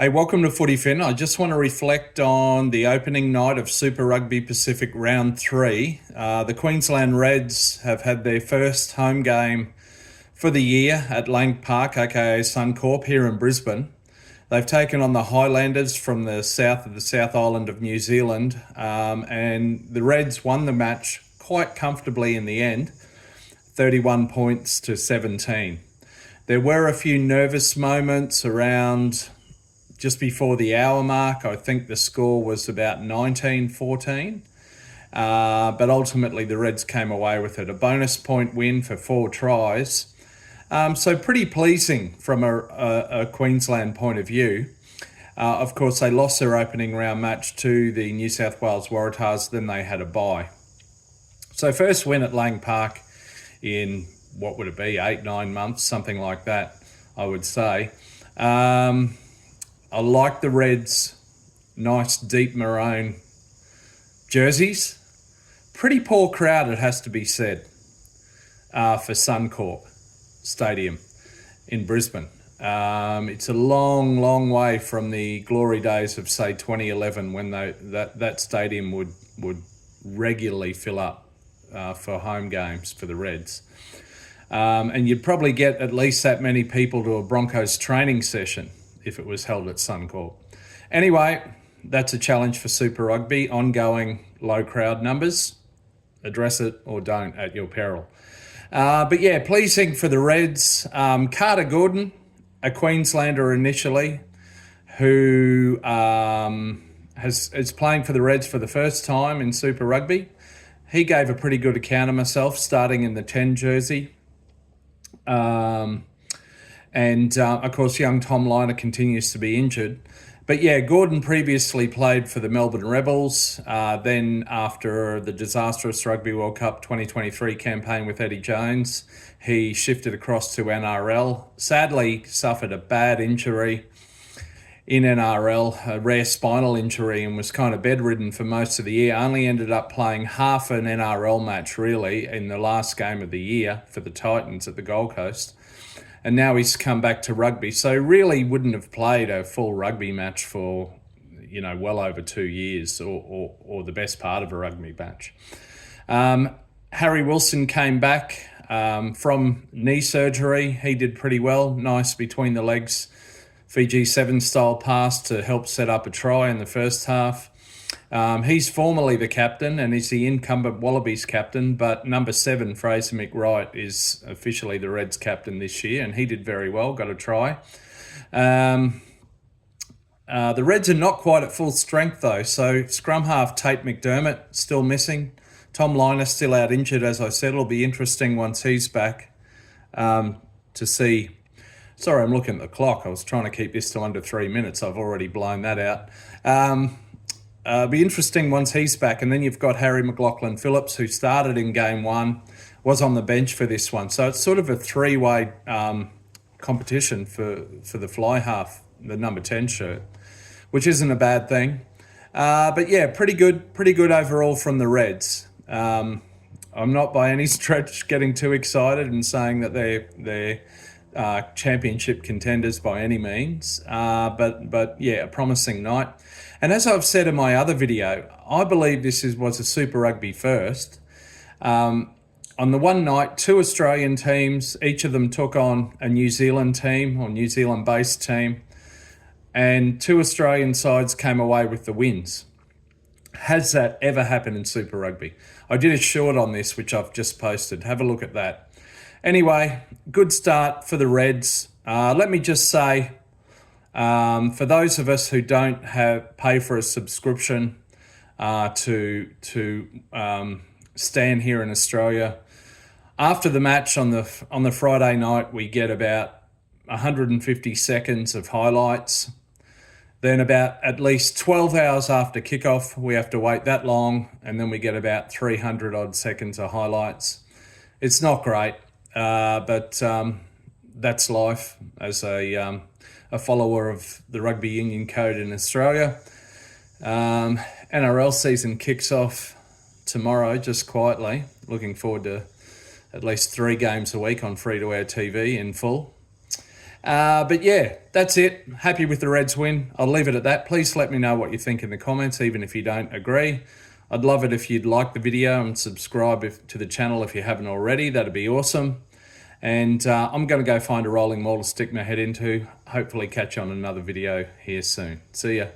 Hey, welcome to Footy Fin. I just want to reflect on the opening night of Super Rugby Pacific Round 3. The Queensland Reds have had their first home game for the year at Lang Park, aka Suncorp, here in Brisbane. They've taken on the Highlanders from the south of the South Island of New Zealand, and the Reds won the match quite comfortably in the end, 31 points to 17. There were a few nervous moments around just before the hour mark. I think the score was about 19-14. But ultimately the Reds came away with it. A bonus point win for 4 tries. So pretty pleasing from a Queensland point of view. Of course, they lost their opening round match to the New South Wales Waratahs, then they had a bye. So first win at Lang Park in, what would it be, 8-9 months, something like that, I would say. I like the Reds' nice deep maroon jerseys. Pretty poor crowd, it has to be said, for Suncorp Stadium in Brisbane. It's a long, long way from the glory days of, say, 2011, when that stadium would regularly fill up for home games for the Reds. And you'd probably get at least that many people to a Broncos training session if it was held at Suncorp. Anyway, that's a challenge for Super Rugby. Ongoing low crowd numbers. Address it or don't at your peril. But yeah, pleasing for the Reds. Carter Gordon, a Queenslander initially, who is playing for the Reds for the first time in Super Rugby. He gave a pretty good account of himself, starting in the 10 jersey. And of course, young Tom Liner continues to be injured. But yeah, Gordon previously played for the Melbourne Rebels. Then after the disastrous Rugby World Cup 2023 campaign with Eddie Jones, he shifted across to NRL. Sadly, suffered a bad injury in NRL, a rare spinal injury, and was kind of bedridden for most of the year. Only ended up playing half an NRL match, really, in the last game of the year for the Titans at the Gold Coast. And now he's come back to rugby. So really wouldn't have played a full rugby match for, well over 2 years, or the best part of a rugby match. Harry Wilson came back from knee surgery. He did pretty well. Nice between the legs Fiji 7 style pass to help set up a try in the first half. He's formerly the captain and is the incumbent Wallabies captain, but number 7, Fraser McReight, is officially the Reds captain this year, and he did very well, got a try. The Reds are not quite at full strength though, so scrum half Tate McDermott still missing. Tom Liner still out injured, as I said. It'll be interesting once he's back to see. Sorry, I'm looking at the clock. I was trying to keep this to under 3 minutes. I've already blown that out. Be interesting once he's back. And then you've got Harry McLaughlin-Phillips, who started in game 1, was on the bench for this one. So it's sort of a 3-way competition for the fly half, the number 10 shirt, which isn't a bad thing. But yeah, pretty good overall from the Reds. I'm not by any stretch getting too excited and saying that they're championship contenders by any means, but yeah, a promising night. And as I've said in my other video, I believe this was a Super Rugby first. On the one night, 2 Australian teams, each of them took on a New Zealand team or New Zealand-based team, and 2 Australian sides came away with the wins. Has that ever happened in Super Rugby? I did a short on this, which I've just posted. Have a look at that. Anyway, good start for the Reds. Let me just say, for those of us who don't pay for a subscription to Stan here in Australia, after the match on the Friday night, we get about 150 seconds of highlights. Then about at least 12 hours after kickoff, we have to wait that long, and then we get about 300 odd seconds of highlights. It's not great. But that's life as a follower of the Rugby Union Code in Australia. NRL season kicks off tomorrow, just quietly. Looking forward to at least 3 games a week on free-to-air TV in full. But yeah, that's it. Happy with the Reds win. I'll leave it at that. Please let me know what you think in the comments, even if you don't agree. I'd love it if you'd like the video and subscribe to the channel if you haven't already. That'd be awesome. And I'm going to go find a rolling mall to stick my head into. Hopefully catch you on another video here soon. See ya.